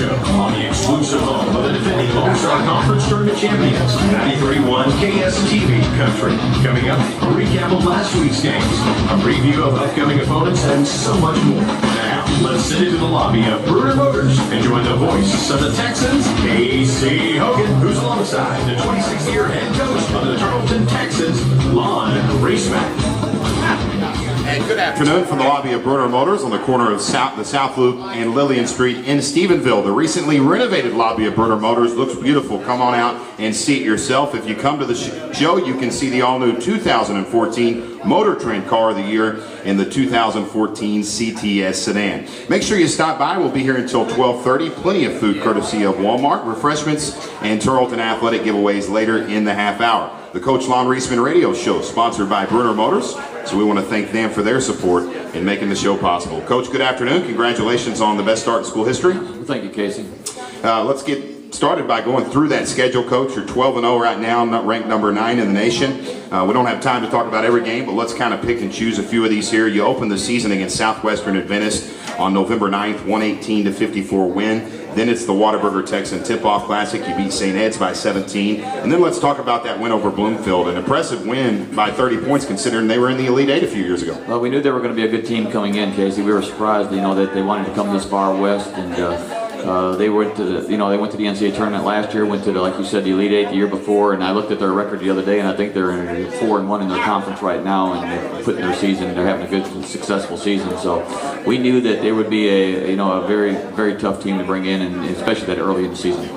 Show on the exclusive home of the defending Lone Star Conference Tournament champions, 93.1 KSTV Country. Coming up, a recap of last week's games, a preview of upcoming opponents, and so much more. Now, let's send it to the lobby of Brewer Motors and join the voice of the Texans, Casey Hogan, who's alongside the 26th-year head coach of the Tarleton Texans, Lonn Reisman. And good afternoon from the lobby of Brewer Motors on the corner of the South Loop and Lillian Street in Stephenville. The recently renovated lobby of Brewer Motors looks beautiful. Come on out and see it yourself. If you come to the show, you can see the all-new 2014 Motor Trend Car of the Year in the 2014 CTS sedan. Make sure you stop by. We'll be here until 12:30. Plenty of food courtesy of Walmart, refreshments, and Tarleton Athletic giveaways later in the half hour. The Coach Lonn Reisman Radio Show, sponsored by Brewer Motors, so we want to thank them for their support in making the show possible. Coach, good afternoon. Congratulations on the best start in school history. Well, thank you, Casey. Let's get started by going through that schedule, Coach. You're 12-0 right now, ranked number 9 in the nation. We don't have time to talk about every game, but let's kind of pick and choose a few of these here. You opened the season against Southwestern Adventist on November 9th, 118-54 win. Then it's the Whataburger Texan Tip-Off Classic. You beat St. Ed's by 17. And then let's talk about that win over Bloomfield. An impressive win by 30 points considering they were in the Elite Eight a few years ago. Well, we knew they were going to be a good team coming in, Casey. We were surprised, that they wanted to come this far west, and they went to the, they went to the NCAA tournament last year, went to the, like you said, the Elite Eight the year before, and I looked at their record the other day, and I think they're 4-1 in their conference right now, and they're putting their season, they're having a good, successful season. So we knew that they would be a very, very tough team to bring in, and especially that early in the season.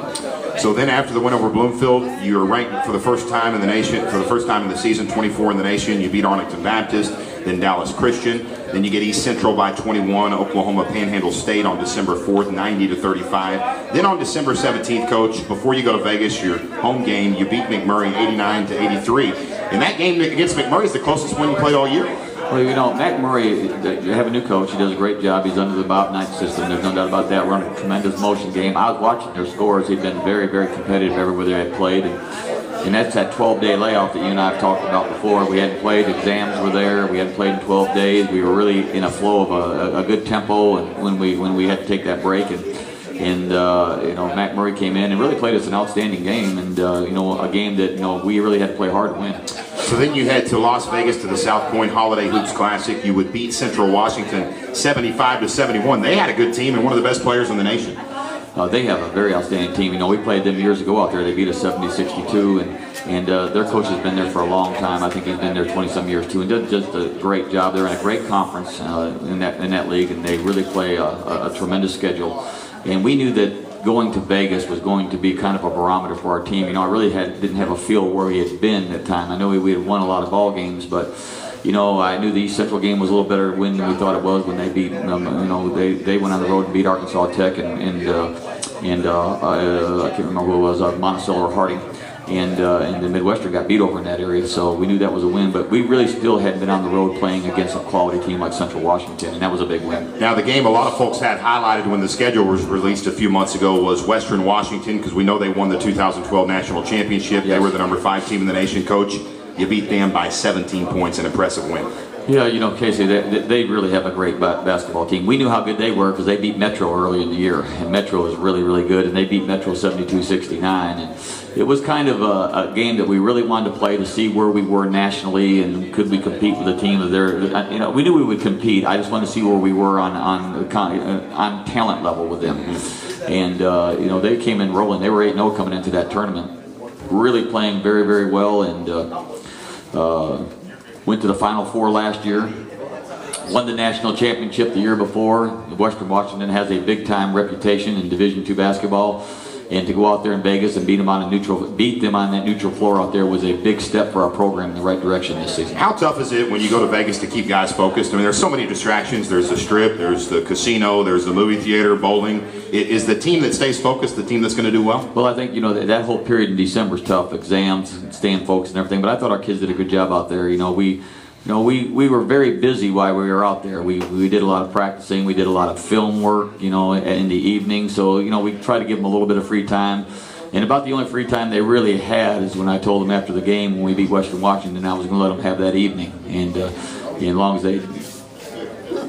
So then after the win over Bloomfield, you were ranked for the first time in the nation, for the first time in the season, 24 in the nation. You beat Arlington Baptist, then Dallas Christian. Then you get East Central by 21, Oklahoma Panhandle State on December 4th, 90-35. Then on December 17th, Coach, before you go to Vegas, your home game, you beat McMurray 89-83. And that game against McMurray is the closest win you played all year. Well, McMurray, you have a new coach. He does a great job. He's under the Bob Knight system. There's no doubt about that. Run a tremendous motion game. I was watching their scores. They've been very, very competitive everywhere they had played. And that's that 12-day layoff that you and I have talked about before. We hadn't played. Exams were there. We hadn't played in 12 days. We were really in a flow of a good tempo. And when we had to take that break, and McMurray came in and really played us an outstanding game, and a game that we really had to play hard to win. So then you head to Las Vegas to the South Point Holiday Hoops Classic. You would beat Central Washington 75-71. They had a good team and one of the best players in the nation. They have a very outstanding team. We played them years ago out there. They beat us 70-62, and their coach has been there for a long time. I think he's been there 20-some years too, and did just a great job. They're in a great conference in that league, and they really play a tremendous schedule. And we knew that going to Vegas was going to be kind of a barometer for our team. I really didn't have a feel where we had been at the time. I know we had won a lot of ball games, but I knew the East Central game was a little better win than we thought it was when they beat they went on the road and beat Arkansas Tech and I can't remember who it was, Monticello or Harding. And the Midwestern got beat over in that area, so we knew that was a win. But we really still hadn't been on the road playing against a quality team like Central Washington, and that was a big win. Now the game a lot of folks had highlighted when the schedule was released a few months ago was Western Washington, because we know they won the 2012 National Championship. Yes. They were the number 5 team in the nation, Coach. You beat them by 17 points, an impressive win. Yeah, Casey, they really have a great basketball team. We knew how good they were because they beat Metro early in the year, and Metro is really, really good, and they beat Metro 72-69. And it was kind of a game that we really wanted to play to see where we were nationally and could we compete with a team of their. We knew we would compete. I just wanted to see where we were on talent level with them. And they came in rolling. They were 8-0 coming into that tournament, really playing very, very well, and went to the Final Four last year. Won the national championship the year before. Western Washington has a big-time reputation in Division II basketball, and to go out there in Vegas and beat them on that neutral floor out there was a big step for our program in the right direction this season. How tough is it when you go to Vegas to keep guys focused? I mean, there's so many distractions. There's the Strip, there's the casino, there's the movie theater, bowling. Is the team that stays focused the team that's going to do well? Well, I think that whole period in December is tough, exams, staying focused and everything. But I thought our kids did a good job out there. We were very busy while we were out there. We did a lot of practicing. We did a lot of film work, in the evening. So, we tried to give them a little bit of free time. And about the only free time they really had is when I told them after the game when we beat Western Washington, I was going to let them have that evening. And as long as they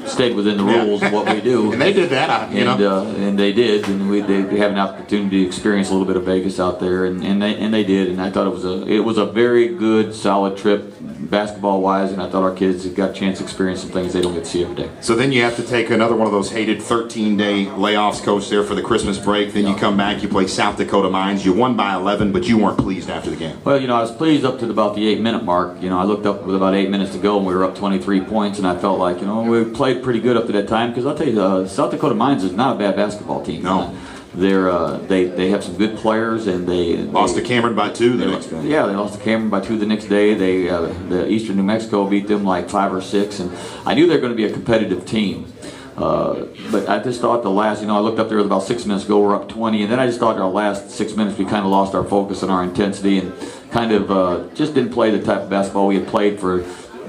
stayed within the rules of what we do. And they did that, you know. And they did, and they have an opportunity to experience a little bit of Vegas out there, and they did. And I thought it was a very good, solid trip, basketball-wise, and I thought our kids got a chance to experience some things they don't get to see every day. So then you have to take another one of those hated 13-day layoffs, Coach, there for the Christmas break. Then you come back, you play South Dakota Mines. You won by 11, but you weren't pleased after the game. Well, I was pleased up to about the 8-minute mark. I looked up with about 8 minutes to go, and we were up 23 points, and I felt like, we played pretty good up to that time, because I'll tell you, South Dakota Mines is not a bad basketball team. No. They have some good players, and they lost to Cameron by 2 the next day. Yeah, they lost to Cameron by 2 the next day. The Eastern New Mexico beat them like 5 or 6, and I knew they were going to be a competitive team. But I just thought the last, I looked up there with about 6 minutes to go, we're up 20, and then I just thought in our last 6 minutes we kind of lost our focus and our intensity, and kind of just didn't play the type of basketball we had played for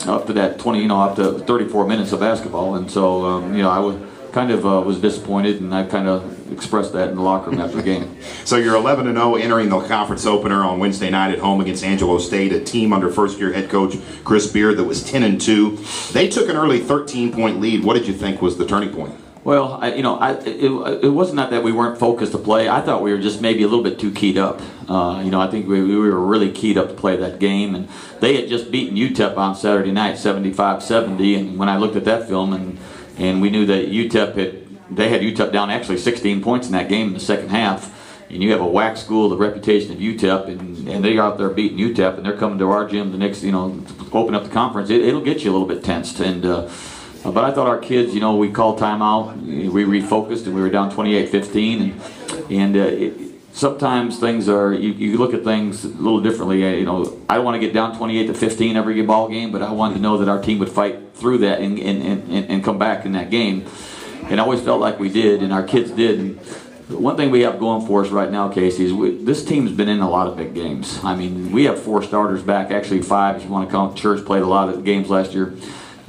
up to that 20, up to 34 minutes of basketball, and so I was disappointed, and I kind of expressed that in the locker room after the game. So you're 11-0 entering the conference opener on Wednesday night at home against Angelo State, a team under first-year head coach Chris Beard that was 10-2. They took an early 13-point lead. What did you think was the turning point? Well, it wasn't that we weren't focused to play. I thought we were just maybe a little bit too keyed up. I think we were really keyed up to play that game, and they had just beaten UTEP on Saturday night, 75-70. And when I looked at that film, and we knew that they had UTEP down actually 16 points in that game in the second half. And you have a WAC school, the reputation of UTEP, and they're out there beating UTEP, and they're coming to our gym the next, to open up the conference. It'll get you a little bit tensed, and. But I thought our kids, we called timeout, we refocused, and we were down 28-15. And sometimes things are, you look at things a little differently. I don't want to get down 28-15 every ball game, but I wanted to know that our team would fight through that and come back in that game. And I always felt like we did, and our kids did. And one thing we have going for us right now, Casey, is this team's been in a lot of big games. I mean, we have 4 starters back, actually 5 if you want to count. Church played a lot of games last year.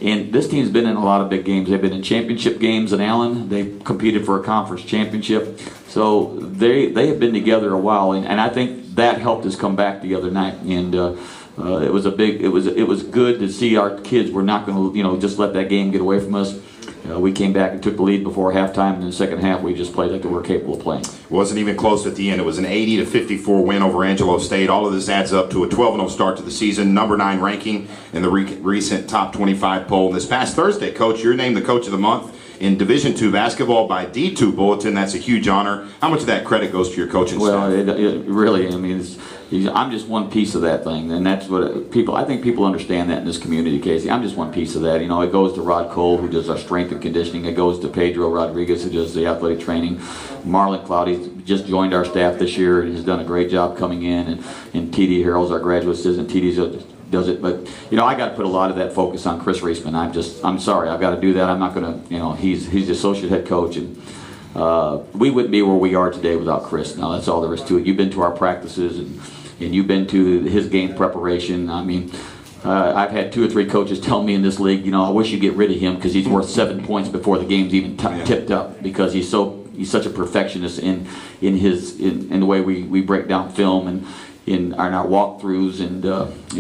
And this team's been in a lot of big games. They've been in championship games in Allen. They competed for a conference championship. So they have been together a while, and I think that helped us come back the other night. And it was good to see our kids were not going to just let that game get away from us. We came back and took the lead before halftime, and in the second half we just played like we were capable of playing. Wasn't even close at the end. It was an 80-54 win over Angelo State. All of this adds up to a 12-0 start to the season, number 9 ranking in the recent top 25 poll. And this past Thursday, Coach, you're named the Coach of the Month in Division II basketball by D2 Bulletin. That's a huge honor. How much of that credit goes to your coaching staff? Well, it really, I'm just one piece of that thing, and that's what I think people understand that in this community, Casey. I'm just one piece of that. It goes to Rod Cole, who does our strength and conditioning. It goes to Pedro Rodriguez, who does the athletic training. Marlon Cloudy just joined our staff this year and has done a great job coming in, and T.D. Harrell's our graduate assistant. T.D.'s does it, but I got to put a lot of that focus on Chris Reisman. I'm sorry, I've got to do that. I'm not going to, he's the associate head coach, and we wouldn't be where we are today without Chris. Now that's all there is to it. You've been to our practices, and you've been to his game preparation. I've had 2 or 3 coaches tell me in this league, I wish you'd get rid of him because he's worth 7 points before the game's even tipped up, because he's such a perfectionist in the way we break down film and in our walkthroughs, and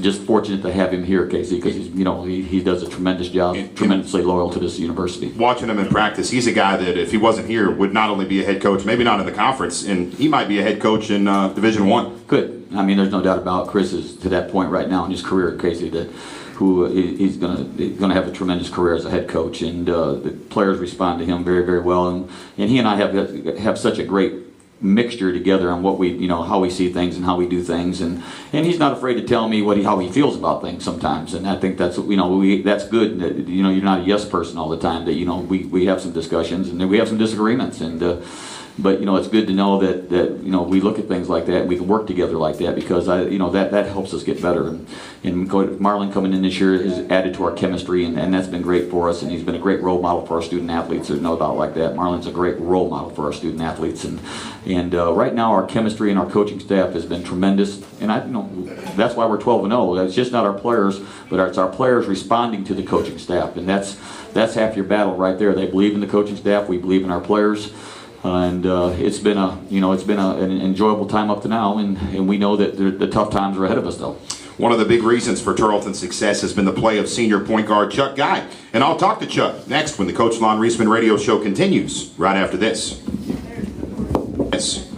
just fortunate to have him here, Casey, because he does a tremendous job, tremendously loyal to this university. Watching him in practice, he's a guy that if he wasn't here would not only be a head coach, maybe not in the conference, and he might be a head coach in Division I. Good. There's no doubt about Chris is to that point right now in his career, Casey, that he's going to have a tremendous career as a head coach, and the players respond to him very, very well, and he and I have such a great mixture together on what we, how we see things and how we do things, and he's not afraid to tell me how he feels about things sometimes, and I think that's that's good. That, you're not a yes person all the time. That we have some discussions and we have some disagreements, and but it's good to know that we look at things like that and we can work together like that, because that helps us get better. And Marlon coming in this year has added to our chemistry, and that's been great for us, and he's been a great role model for our student athletes. There's no doubt like that. Marlon's a great role model for our student athletes, and right now our chemistry and our coaching staff has been tremendous, and that's why we're 12-0. It's just not our players, but it's our players responding to the coaching staff, and that's half your battle right there. They believe in the coaching staff. We believe in our players. And it's been an enjoyable time up to now, and we know that the tough times are ahead of us, though. One of the big reasons for Tarleton's success has been the play of senior point guard Chuck Guy. And I'll talk to Chuck next when the Coach Lonn Reisman radio show continues right after this.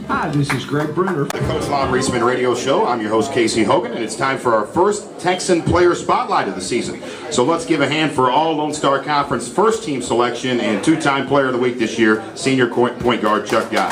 Hi, this is Greg Bruner. The Coach Lonn Reisman radio show. I'm your host, Casey Hogan, and it's time for our first Texan player spotlight of the season. So let's give a hand for all Lone Star Conference first team selection and two-time player of the week this year, senior point guard Chuck Guy.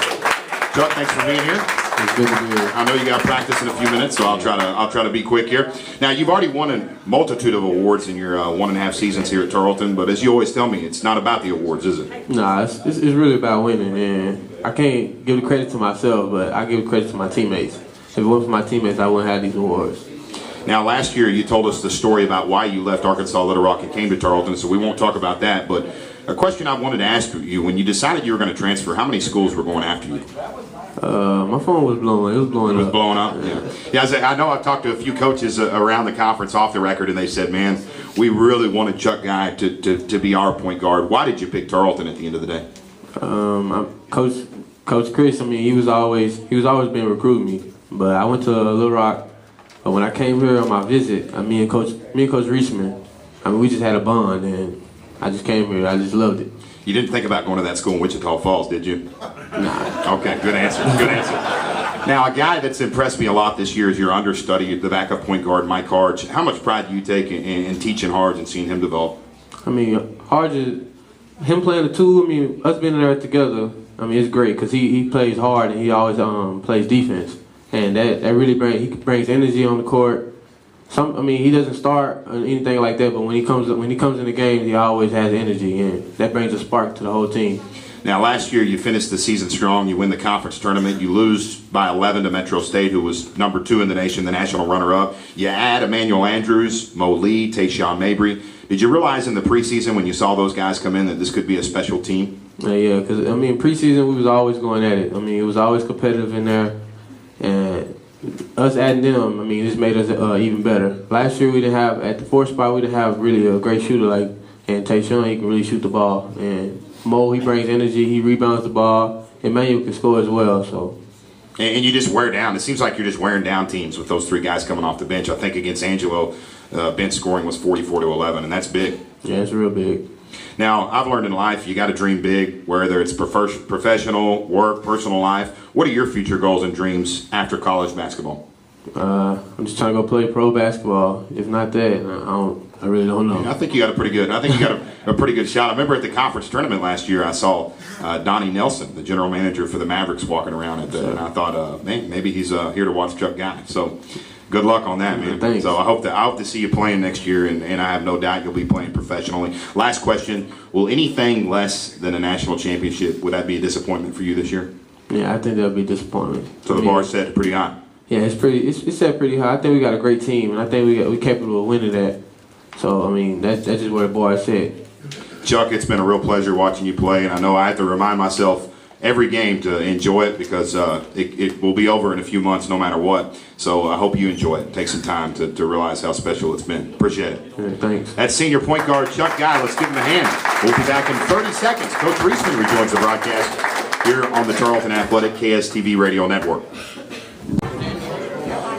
Chuck, thanks for being here. It's good to be here. I know you got practice in a few minutes, so I'll try to be quick here. Now, you've already won a multitude of awards in your 1.5 seasons here at Tarleton, but as you always tell me, it's not about the awards, is it? Nah, it's really about winning, and I can't give the credit to myself, but I give the credit to my teammates. If it wasn't for my teammates, I wouldn't have these awards. Now, last year you told us the story about why you left Arkansas Little Rock and came to Tarleton, so we won't talk about that. But a question I wanted to ask you, when you decided you were going to transfer, how many schools were going after you? My phone was blowing. It was blowing up. It was blowing up? Yeah, I know I've talked to a few coaches around the conference off the record, and they said, man, we really wanted Chuck Guy to be our point guard. Why did you pick Tarleton at the end of the day? Coach Chris, I mean, he was always been recruiting me. But I went to Little Rock. But when I came here on my visit, me and Coach Reisman, I mean, we just had a bond, and I just came here. I just loved it. You didn't think about going to that school in Wichita Falls, did you? Nah. Okay, good answer. Good answer. Now, a guy that's impressed me a lot this year is your understudy, the backup point guard, Mike Harge. How much pride do you take in teaching Harge and seeing him develop? I mean, Harge is him playing the two. I mean, us being there together. I mean, it's great because he plays hard and he always plays defense, and that really brings energy on the court. He doesn't start or anything like that, but when he comes in the game, he always has energy, and that brings a spark to the whole team. Now, last year you finished the season strong. You win the conference tournament. You lose by 11 to Metro State, who was #2 in the nation, the national runner-up. You add Emmanuel Andrews, Mo Lee, Tayshawn Mabry. Did you realize in the preseason when you saw those guys come in that this could be a special team? Yeah, because I mean, preseason we was always going at it. I mean, it was always competitive in there, and us adding them, I mean, this made us even better. Last year we didn't have, at the 4th spot, we didn't have really a great shooter and Tayshawn, he can really shoot the ball. And Mo, he brings energy, he rebounds the ball. Emmanuel can score as well, so. And you just wear down. It seems like you're just wearing down teams with those 3 guys coming off the bench. I think against Angelo, bench scoring was 44-11, and that's big. Yeah, it's real big. Now, I've learned in life you got to dream big, whether it's professional, work, personal life. What are your future goals and dreams after college basketball? I'm just trying to go play pro basketball. If not that, I really don't know. I think you got a pretty good. I think you got a pretty good shot. I remember at the conference tournament last year, I saw Donnie Nelson, the general manager for the Mavericks, walking around and I thought, man, maybe he's here to watch Chuck Guy. So. Good luck on that, man. Thanks. So I hope to see you playing next year, and I have no doubt you'll be playing professionally. Last question: will anything less than a national championship, would that be a disappointment for you this year? Yeah, I think that'll be disappointment. So the bar's set pretty high. Yeah, it's set pretty high. I think we got a great team, and I think we're capable of winning that. So I mean, that's just where the bar is set. Chuck, it's been a real pleasure watching you play, and I know I have to remind myself every game to enjoy it because it will be over in a few months no matter what. So I hope you enjoy it. Take some time to realize how special it's been. Appreciate it. Yeah, thanks. That's senior point guard Chuck Guy. Let's give him a hand. We'll be back in 30 seconds. Coach Reisman rejoins the broadcast here on the Tarleton Athletic KSTV Radio Network.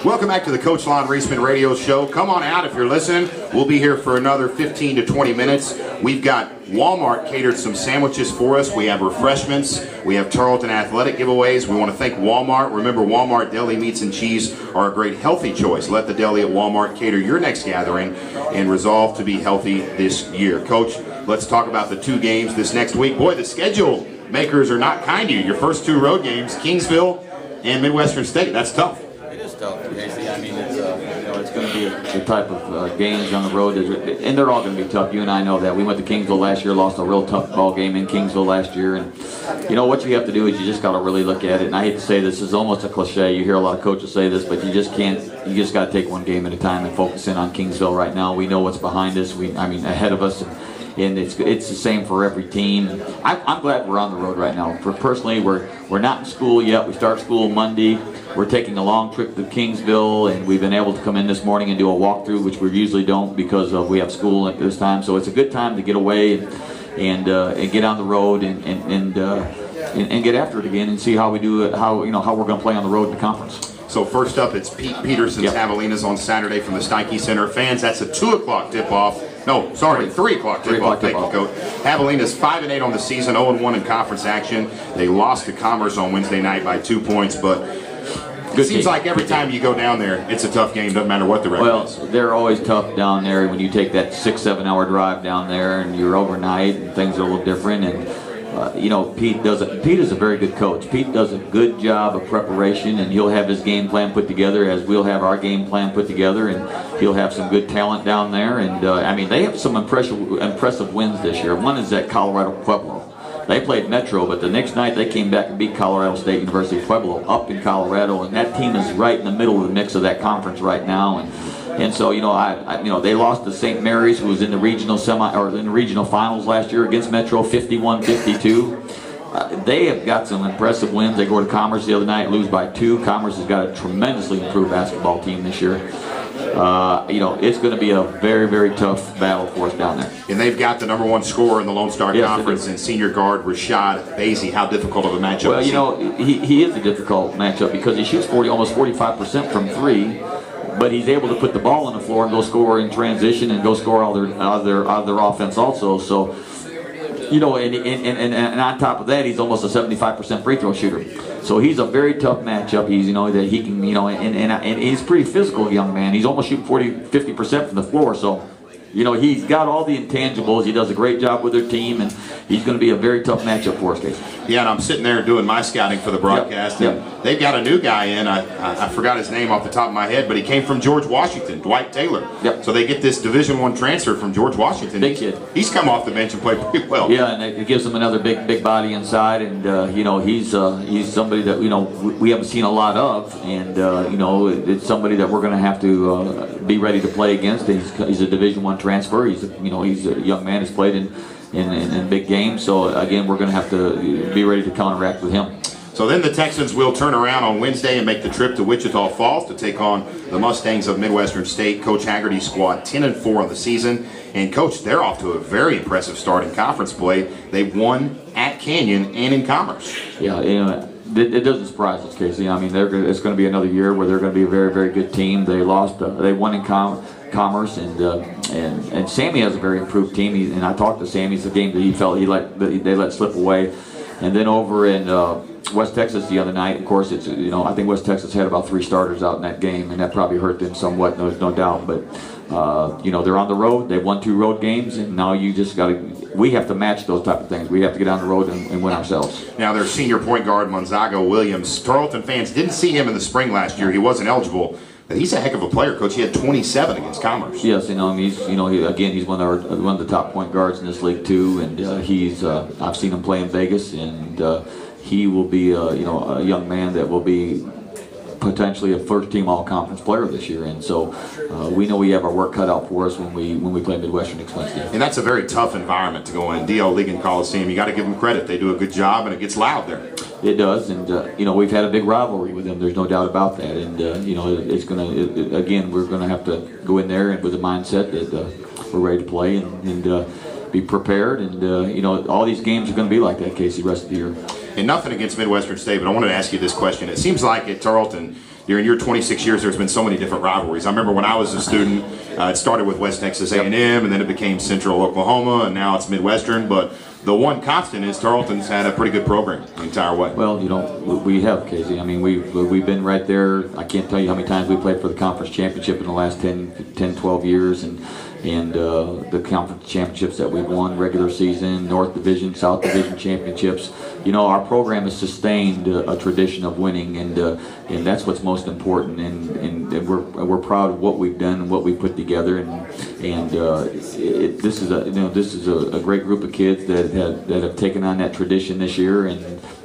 Welcome back to the Coach Lonn Reisman radio show. Come on out if you're listening. We'll be here for another 15 to 20 minutes. We've got Walmart catered some sandwiches for us. We have refreshments. We have Tarleton Athletic giveaways. We want to thank Walmart. Remember, Walmart deli meats and cheese are a great healthy choice. Let the deli at Walmart cater your next gathering and resolve to be healthy this year. Coach, let's talk about the 2 games this next week. Boy, the schedule makers are not kind to you. Your first 2 road games, Kingsville and Midwestern State. That's tough. Casey. I mean, it's going to be the type of games on the road, and they're all going to be tough. You and I know that. We went to Kingsville last year, lost a real tough ball game in Kingsville last year, and you know what you have to do is you just got to really look at it. And I hate to say this is almost a cliche. You hear a lot of coaches say this, but you just can't. You just got to take one game at a time and focus in on Kingsville right now. We know what's behind us. Ahead of us. And it's the same for every team. I'm glad we're on the road right now. Personally, we're not in school yet. We start school Monday. We're taking a long trip to Kingsville, and we've been able to come in this morning and do a walkthrough, which we usually don't because we have school at this time. So it's a good time to get away and get on the road and get after it again and see how we do it. How we're going to play on the road in the conference. So first up, it's Pete Peterson's Javelinas on Saturday from the Steike Center. Fans, that's a 2 o'clock tip-off. No, sorry, 3 o'clock tip-off. Thank you, Coach. Javelinas 5-8 on the season, 0-1 in conference action. They lost to Commerce on Wednesday night by 2 points, but it seems like every time you go down there, it's a tough game, doesn't matter what the record is. Well, they're always tough down there when you take that 6-7 hour drive down there and you're overnight and things are a little different. And you know, Pete is a very good coach. Pete does a good job of preparation, and he'll have his game plan put together as we'll have our game plan put together, and he'll have some good talent down there. And I mean, they have some impressive wins this year. One is at Colorado Pueblo. They played Metro, but the next night they came back and beat Colorado State University Pueblo up in Colorado, and that team is right in the middle of the mix of that conference right now. And so, you know, they lost to St. Mary's, who was in the regional finals last year against Metro, 51-52. They have got some impressive wins. They go to Commerce the other night, lose by 2. Commerce has got a tremendously improved basketball team this year. You know, it's going to be a very, very tough battle for us down there. And they've got the #1 scorer in the Lone Star Conference and senior guard Rashad Basie. How difficult of a matchup? Well, you know, he is a difficult matchup because he shoots almost 45% from 3. But he's able to put the ball on the floor and go score in transition and go score all their offense also. So, you know, and on top of that, he's almost a 75% free throw shooter. So he's a very tough matchup. He's, you know, that he can, you know, and he's a pretty physical young man. He's almost shooting 50% from the floor. So, you know, he's got all the intangibles. He does a great job with their team, and he's going to be a very tough matchup for us, Casey. Yeah, and I'm sitting there doing my scouting for the broadcast, and they've got a new guy in. I forgot his name off the top of my head, but he came from George Washington, Dwight Taylor. So they get this Division I transfer from George Washington. Big kid. He's come off the bench and played pretty well. Yeah, and it gives him another big body inside, and you know, he's somebody that, you know, we haven't seen a lot of, and you know, it's somebody that we're going to have to be ready to play against. He's a Division I transfer. He's a young man who's played in big games. So again, we're going to have to be ready to counteract with him. So then the Texans will turn around on Wednesday and make the trip to Wichita Falls to take on the Mustangs of Midwestern State. Coach Haggerty's squad 10-4 on the season. And Coach, they're off to a very impressive start in conference play. They've won at Canyon and in Commerce. Yeah, you know, it doesn't surprise us, Casey. I mean, it's going to be another year where they're going to be a very, very good team. They won in Commerce, and Sammy has a very improved team. And I talked to Sammy. It's a game that he felt they let slip away. And then over in West Texas the other night, of course, it's, you know, I think West Texas had about 3 starters out in that game, and that probably hurt them somewhat. There's no doubt. But you know, they're on the road. They won 2 road games, and now you just got to. We have to match those type of things. We have to get on the road and win ourselves. Now, their senior point guard Monzago Williams. Tarleton fans didn't see him in the spring last year. He wasn't eligible. But he's a heck of a player, Coach. He had 27 against Commerce. Yes, you know, I mean, he's one of the top point guards in this league too, and I've seen him play in Vegas, and he will be a young man that will be potentially a first-team all-conference player this year, and so we know we have our work cut out for us when we play Midwestern next Wednesday. And that's a very tough environment to go in. D.L. Ligon Coliseum. You got to give them credit. They do a good job, and it gets loud there. It does, and you know, we've had a big rivalry with them. There's no doubt about that, and you know, again, we're gonna have to go in there and with a mindset that we're ready to play and be prepared, and you know, all these games are going to be like that, Casey, the rest of the year. And nothing against Midwestern State, but I wanted to ask you this question. It seems like at Tarleton, during your 26 years, there's been so many different rivalries. I remember when I was a student, it started with West Texas A&M, and then it became Central Oklahoma, and now it's Midwestern. But the one constant is Tarleton's had a pretty good program the entire way. Well, you know, we have, Casey. I mean, we've been right there. I can't tell you how many times we played for the conference championship in the last 10, 12 years, and the conference championships that we've won, regular season, North Division, South Division championships. You know, our program has sustained a tradition of winning, and that's what's most important. And we're proud of what we've done and what we've put together. This is a great group of kids that have taken on that tradition this year, and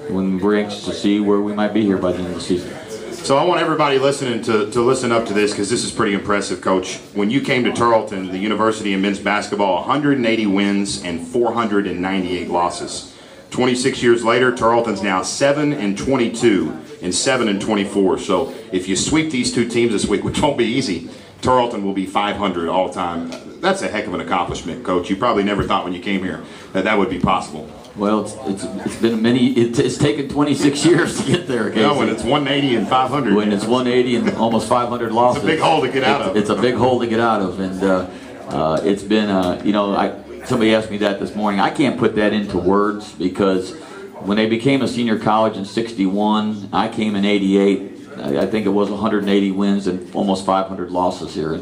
when we're anxious to see where we might be here by the end of the season. So I want everybody listening to listen up to this, because this is pretty impressive, Coach. When you came to Tarleton, the University of Men's Basketball, 180 wins and 498 losses. 26 years later, Tarleton's now 7-22 and 7-24. So if you sweep these 2 teams this week, which won't be easy, Tarleton will be 500 all time. That's a heck of an accomplishment, Coach. You probably never thought when you came here that that would be possible. Well, it's been it's taken 26 years to get there, Casey. No, when it's 180 and 500. When it's 180 and almost 500 losses. It's a big hole to get out of. It's a big hole to get out of, and it's been, you know, somebody asked me that this morning. I can't put that into words because when they became a senior college in '61, I came in '88. I think it was 180 wins and almost 500 losses here.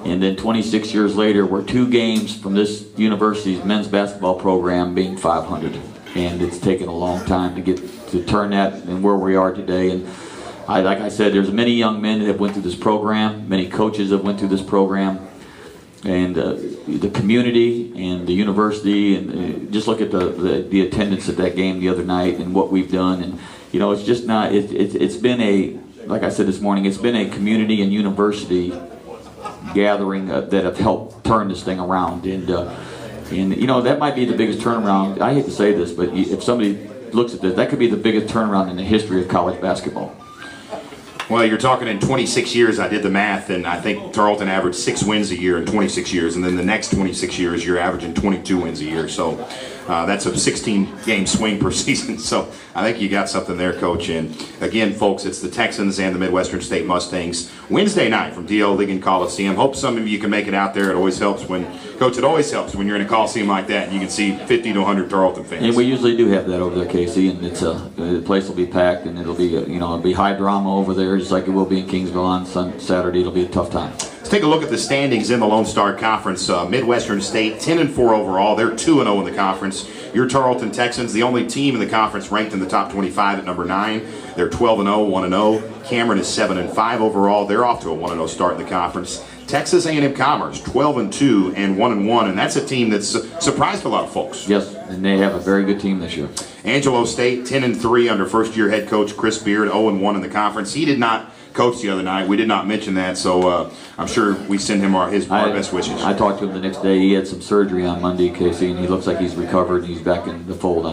And then 26 years later, we're 2 games from this university's men's basketball program being 500. And it's taken a long time to turn that and where we are today. And like I said, there's many young men that have went through this program, many coaches that went through this program. And the community and the university, and just look at the attendance at that game the other night and what we've done. And you know, it's just not. It's been a, like I said this morning, it's been a community and university gathering that have helped turn this thing around. And you know, that might be the biggest turnaround. I hate to say this, but if somebody looks at this, that could be the biggest turnaround in the history of college basketball. Well, you're talking in 26 years, I did the math, and I think Tarleton averaged 6 wins a year in 26 years, and then the next 26 years, you're averaging 22 wins a year. So that's a 16-game swing per season. So I think you got something there, Coach. And again, folks, it's the Texans and the Midwestern State Mustangs Wednesday night from D.L. Ligon Coliseum. Hope some of you can make it out there. It always helps when, Coach, it always helps when you're in a Coliseum like that and you can see 50 to 100 Tarleton fans. And we usually do have that over there, Casey, and it's the place will be packed, and it'll be you know, it'll be high drama over there, just like it will be in Kingsville on Saturday. It'll be a tough time. Let's take a look at the standings in the Lone Star Conference. Midwestern State 10-4 overall. They're 2-0 in the conference. Your Tarleton Texans, the only team in the conference ranked in the top 25 at number 9. They're 12-0, 1-0. Cameron is 7-5 overall. They're off to a 1-0 start in the conference. Texas A&M Commerce 12-2 and 1-1, and that's a team that's surprised a lot of folks. Yes, and they have a very good team this year. Angelo State 10-3 under first-year head coach Chris Beard, 0-1 in the conference. He did not coach the other night. We did not mention that, so I'm sure we send him our best wishes. I talked to him the next day. He had some surgery on Monday, Casey, and he looks like he's recovered, and he's back in the fold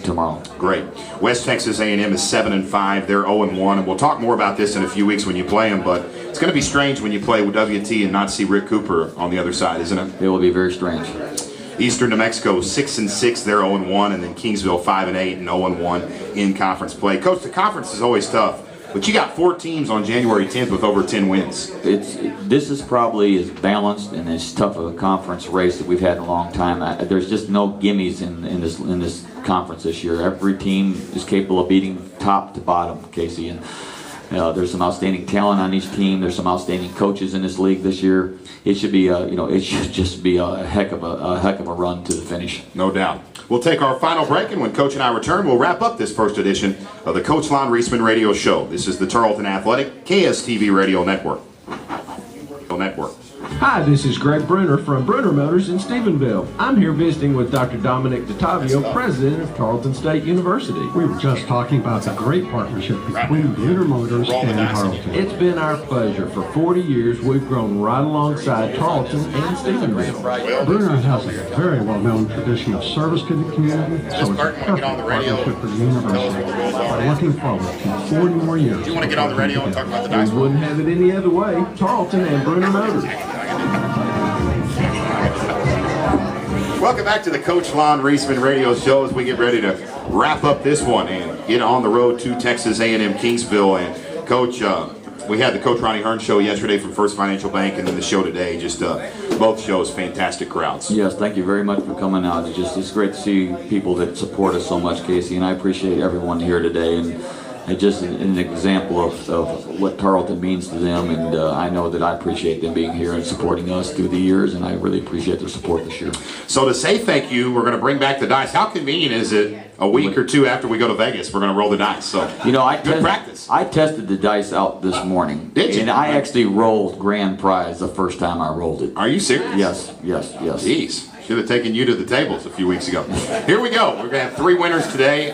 tomorrow. Great. West Texas A&M is 7-5. They're 0-1, and we'll talk more about this in a few weeks when you play them, but it's going to be strange when you play with WT and not see Rick Cooper on the other side, isn't it? It will be very strange. Eastern New Mexico 6-6, they're 0-1, and then Kingsville 5-8 and 0-1 in conference play. Coach, the conference is always tough. But you got 4 teams on January 10th with over 10 wins. This is probably as balanced and as tough of a conference race that we've had in a long time. There's just no gimmies in this conference this year. Every team is capable of beating top to bottom, Casey. And there's some outstanding talent on each team. There's some outstanding coaches in this league this year. It should be it should just be a heck of a run to the finish. No doubt. We'll take our final break, and when Coach and I return, we'll wrap up this first edition of the Coach Lonn Reisman Radio Show. This is the Tarleton Athletic KSTV Radio Network. Hi, this is Greg Bruner from Bruner Motors in Stephenville. I'm here visiting with Dr. Dominic DeTavio, president of Tarleton State University. We were just talking about the great partnership between Bruner Motors and Tarleton. It's been our pleasure. For 40 years, we've grown right alongside Tarleton and Stephenville. Bruner has a very well-known tradition of service to the community, so it's a perfect partnership for the university. We're looking forward to 40 more years. Do you want to get on the radio and talk about the dice? We wouldn't have it any other way. Tarleton and Bruner Motors. Welcome back to the Coach Lonn Reisman Radio Show as we get ready to wrap up this one and get on the road to Texas A&M Kingsville. And Coach, we had the Coach Ronnie Hearn show yesterday from First Financial Bank, and then the show today. Just both shows, fantastic crowds. Yes, thank you very much for coming out. It's great to see people that support us so much, Casey, and I appreciate everyone here today. And just an example of what Tarleton means to them, and I know that I appreciate them being here and supporting us through the years, and I really appreciate their support this year. So to say thank you, we're going to bring back the dice. How convenient is it a week or two after we go to Vegas, we're going to roll the dice? So good practice. I tested the dice out this morning. Did you? And I actually rolled grand prize the first time I rolled it. Are you serious? Yes. Jeez, should have taken you to the tables a few weeks ago. Here we go. We're going to have 3 winners today.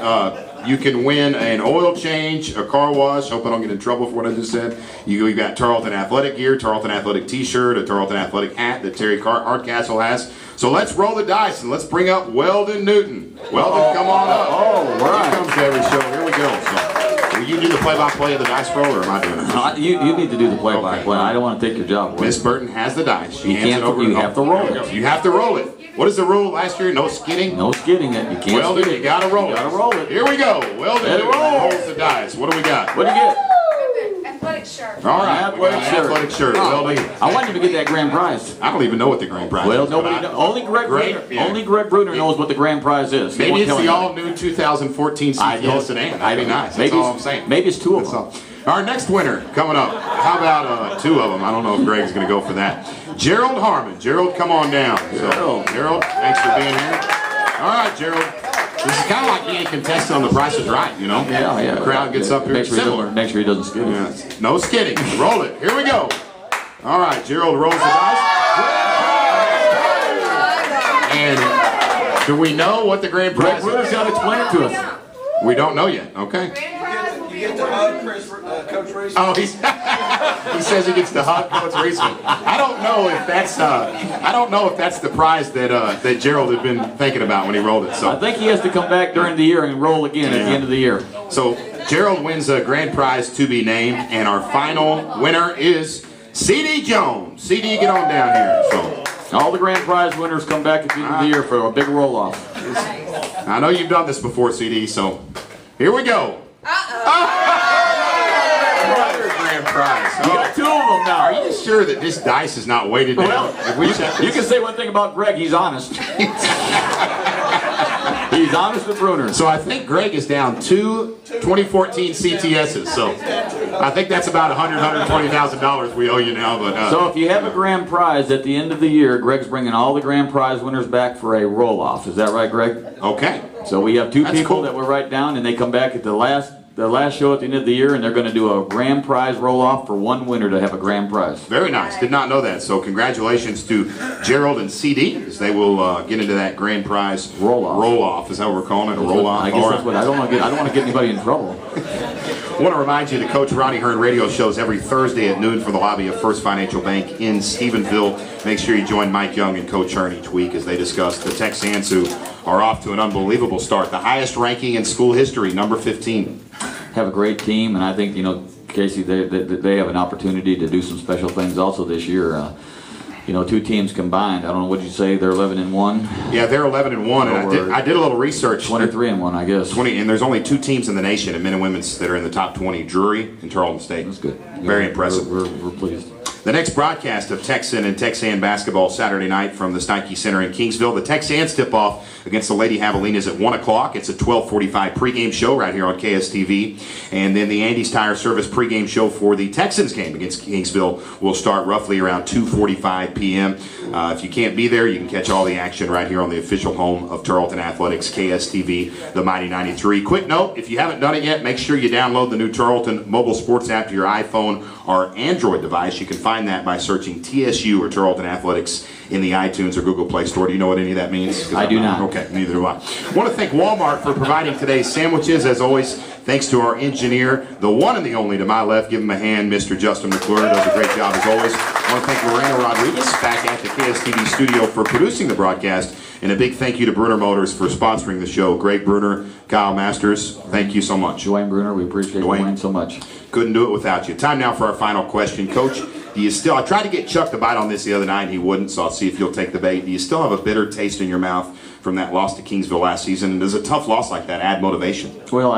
You can win an oil change, a car wash. Hope I don't get in trouble for what I just said. You got Tarleton Athletic gear, Tarleton Athletic t-shirt, a Tarleton Athletic hat that Terry Hardcastle has. So let's roll the dice and let's bring up Weldon Newton. Weldon, come on up. Oh, right. He comes to every show. Here we go. So Will you do the play-by-play of the dice roll, or am I doing it? No, you need to do the play-by-play. I don't want to take your job away. Miss Burton has the dice. She You hands can't. it over. You have to roll it. You have to roll it. What is the rule last year? No skidding? No skidding it. You can't. Weldon, you gotta roll it. You gotta roll it. Here we go. Weldon Let it roll. rolls the dice. What do we got? What do you get? Athletic shirt. All right. we got an athletic shirt. Weldon. I want you to get that grand prize. I don't even know what the grand prize Well, is. nobody but knows. Only Greg Bruner. yeah. Only Greg Bruner knows what the grand prize is. He Maybe won't it's tell the anybody. all-new 2014 CTS sedan. That'd be nice. That's all I'm saying. Maybe it's two of That's them. all. Our next winner coming up. How about two of them? I don't know if Greg's going to go for that. Gerald Harmon. Gerald, come on down. So, Gerald, thanks for being here. All right, Gerald. This is kind of like being a contestant on The Price is Right, you know? Yeah. The crowd gets up here. Make sure he doesn't skid. Yeah. No skidding. Roll it. Here we go. All right, Gerald rolls the dice. And do we know what the grand prize Greg Bruner's is? got to explain it to us. We don't know yet. Okay. You get to hug Coach Reisman. Oh, he says he gets to hug Coach Reisman. I don't know if that's the prize that Gerald had been thinking about when he rolled it. I So think he has to come back during the year and roll again at the end of the year. so Gerald wins a grand prize to be named, and our final winner is C.D. Jones. C.D., get on down here. So All the grand prize winners come back at the end of the year for a big roll-off. I know you've done this before, C.D. So here we go. Another grand prize. You got two of them now. Are you sure that this dice is not weighted down? Well, If we check you this- can say one thing about Greg, he's honest. He's honest with Bruner. So I think Greg is down two 2014 CTSs. So I think that's about $120,000 we owe you now. But So if you have a grand prize at the end of the year, Greg's bringing all the grand prize winners back for a roll-off. Is that right, Greg? okay. So we have two That's people cool. that we'll write down, and they come back at the last show at the end of the year, and they're going to do a grand prize roll-off for one winner to have a grand prize. Very nice. Did not know that. So congratulations to Gerald and CD as they will get into that grand prize Roll-off. Roll-off. Is that what we're calling it? A roll-off. I guess All that's right. what I don't want to get anybody in trouble. I want to remind you that Coach Ronnie Hearn radio shows every Thursday at noon from the lobby of First Financial Bank in Stephenville. Make sure you join Mike Young and Coach Hearn each week as they discuss the Texans, who are off to an unbelievable start. The highest ranking in school history, number 15. Have a great team, and I think, Casey, they have an opportunity to do some special things also this year. Two teams combined. I don't know what you say. They're 11-1. Yeah, they're 11-1, and I did a little research. 23-1, I guess. 20, and there's only two teams in the nation in men and women's that are in the top 20: Drury and Tarleton State. That's good. Very impressive. We're pleased. The next broadcast of Texan and Texan basketball Saturday night from the Steinke Center in Kingsville. The Texans tip off against the Lady Javelinas at 1 o'clock. It's a 12:45 pregame show right here on KSTV. And then the Andy's Tire Service pregame show for the Texans game against Kingsville will start roughly around 2:45 p.m. If you can't be there, you can catch all the action right here on the official home of Tarleton Athletics, KSTV, the Mighty 93. Quick note, if you haven't done it yet, make sure you download the new Tarleton mobile sports app to your iPhone or Android device. You can find that by searching TSU or Tarleton Athletics in the iTunes or Google Play Store. Do you know what any of that means? 'Cause I do not. Okay, neither do I. I want to thank Walmart for providing today's sandwiches. As always, thanks to our engineer, the one and the only to my left. Give him a hand, Mr. Justin McClure. Does a great job as always. I want to thank Lorena Rodriguez back at the KSTV studio for producing the broadcast. And a big thank you to Bruner Motors for sponsoring the show. Greg Bruner, Kyle Masters, thank you so much. Dwayne Bruner, we appreciate Dwayne so much. Couldn't do it without you. Time now for our final question. Coach, do you still, I tried to get Chuck to bite on this the other night and he wouldn't, so I'll see if you'll take the bait. Do you still have a bitter taste in your mouth from that loss to Kingsville last season? And does a tough loss like that add motivation? Well,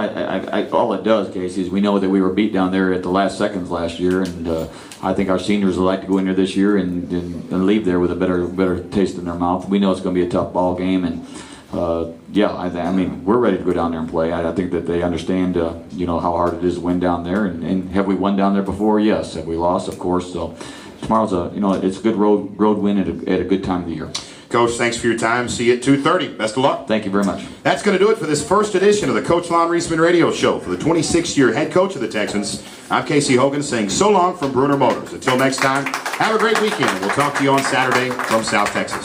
all it does, Casey, is we know that we were beat down there at the last seconds last year, and I think our seniors would like to go in there this year and leave there with a better taste in their mouth. We know it's going to be a tough ball game, and I mean, we're ready to go down there and play. I think that they understand, how hard it is to win down there. And have we won down there before? Yes. Have we lost? Of course. So tomorrow's it's a good road win at a good time of the year. Coach, thanks for your time. See you at 2:30. Best of luck. Thank you very much. That's going to do it for this first edition of the Coach Lonn Reisman Radio Show. For the 26th-year head coach of the Texans, I'm Casey Hogan saying so long from Bruner Motors. Until next time, have a great weekend. We'll talk to you on Saturday from South Texas.